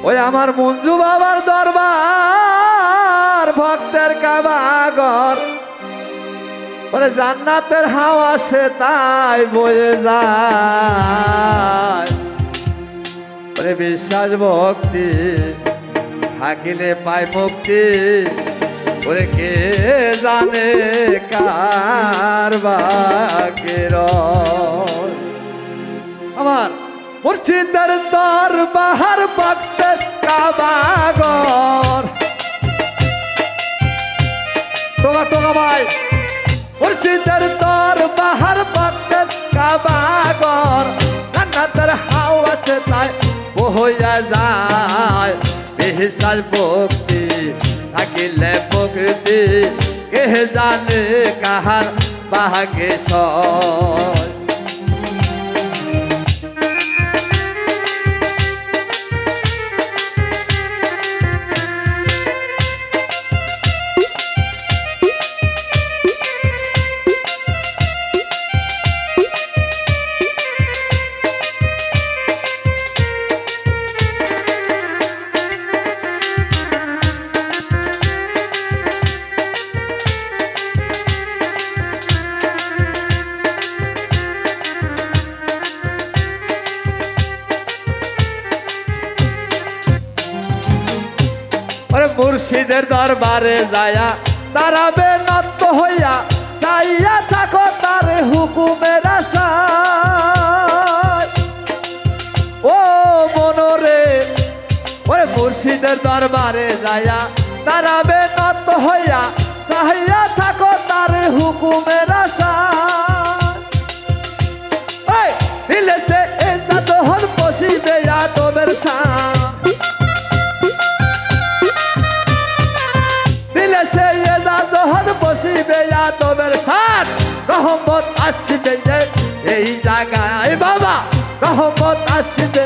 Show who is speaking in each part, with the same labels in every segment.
Speaker 1: ওই আমার মঞ্জু বাবার দরবার ভক্তের কাবাগর ওরে জান্নাতের হাওয়া সে তাই বয়ে যায় ওরে বিশ্বাস ভক্তি থাকিলে পায় মুক্তি ওরে কে জানে কার বাকের আমার মুর্শিদের দরবার ভক্তের কাবাগর টোকা টোকা ভাই মুর্শিদের দরবার ভক্তের কাবাগর জান্নাতের হাওয়া সে তাই বহইয়া যায় বিশ্বাস ভক্তি থাকিলে মুক্তি কে জানে কাহার ভাগ্যে সয় মুর্শিদের দরবারে যায়া দাঁড়াবে নত হইয়া চাইয়া থাকো তার হুকুমের আশায় ও মনরে ওরে মুর্শিদের দরবারে যায়া দাঁড়াবে নত হইয়া চাইয়া থাকো তার হুকুমের আশায় দিলে সে দহন বসিবে আদবের সাম বসিবে আদবের সাথ রহমত আসবে এই জায়গায় বাবা রহমত আসবে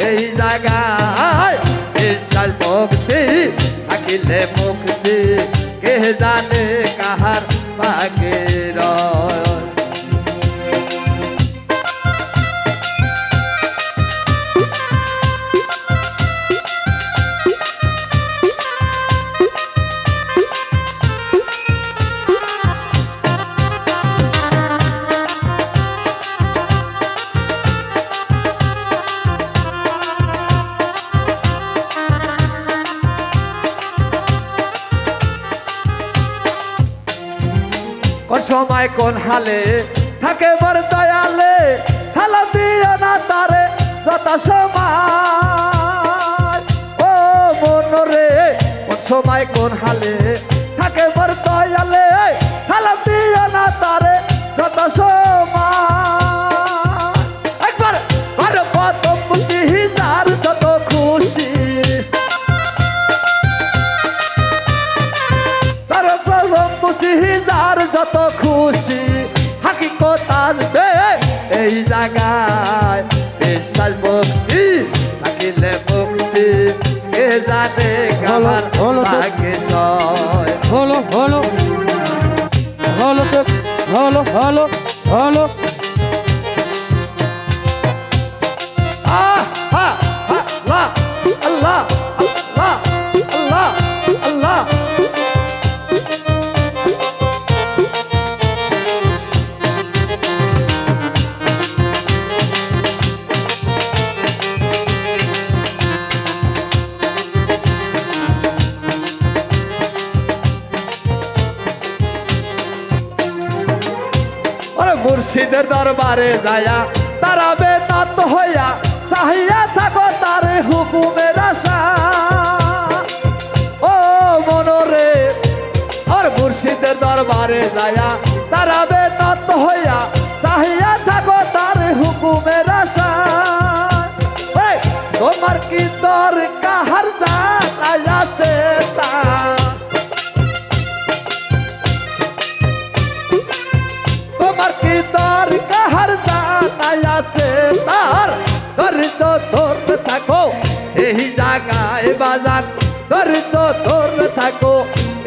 Speaker 1: এই জায়গায় বিশ্বাস ভক্তি থাকিলে মুক্তি কে জানে কাহার ভাগ্যের কোন সময় কোন হালে থাকে বর দয়ালে সালাম দিও না তারে যত সময় ও মনরে কোন সময় কোন হালে থাকে বর দয়ালে সালাম দিও না তারে যত সময় একবার আর কত বুঝি যার যত খুশি তার বুঝি যার যত খুশি হাকিকত আসবে এই জায়গায় বিশ্বাস ভক্তি থাকিলে মুক্তি কে জানে কাহার ভাগ্যে সয়
Speaker 2: হলো হলো হলো হলো হলো হলো
Speaker 1: আল্লাহ আল্লাহ আল্লাহ আল্লাহ আল্লাহ মুর্শিদের দরবারে যায়া দাঁড়াবে নত হইয়া চাহিয়া থাকো তার হুকুমের আশা ও মনরে আর মুর্শিদের দরবারে যায়া দাঁড়াবে নত হইয়া চাহিয়া থাকো তার হুকুমের আশা তোমার কি দরকার জানাই আছে তা তোমার কি দরকার জানাই আছে তার ধৈর্য ধরে থাকো এই জায়গায় বাজার ধৈর্য ধরে থাকো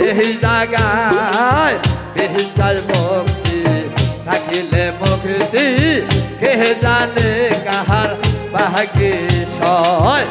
Speaker 1: এই জায়গায় বিশ্বাস ভক্তি থাকিলে মুক্তি কে জানে কাহার ভাগ্যে সয়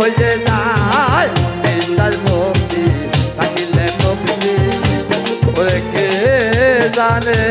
Speaker 1: হয়ে যায় বিশ্বাস ভক্তি থাকিলে মুক্তি ওরে কে জানে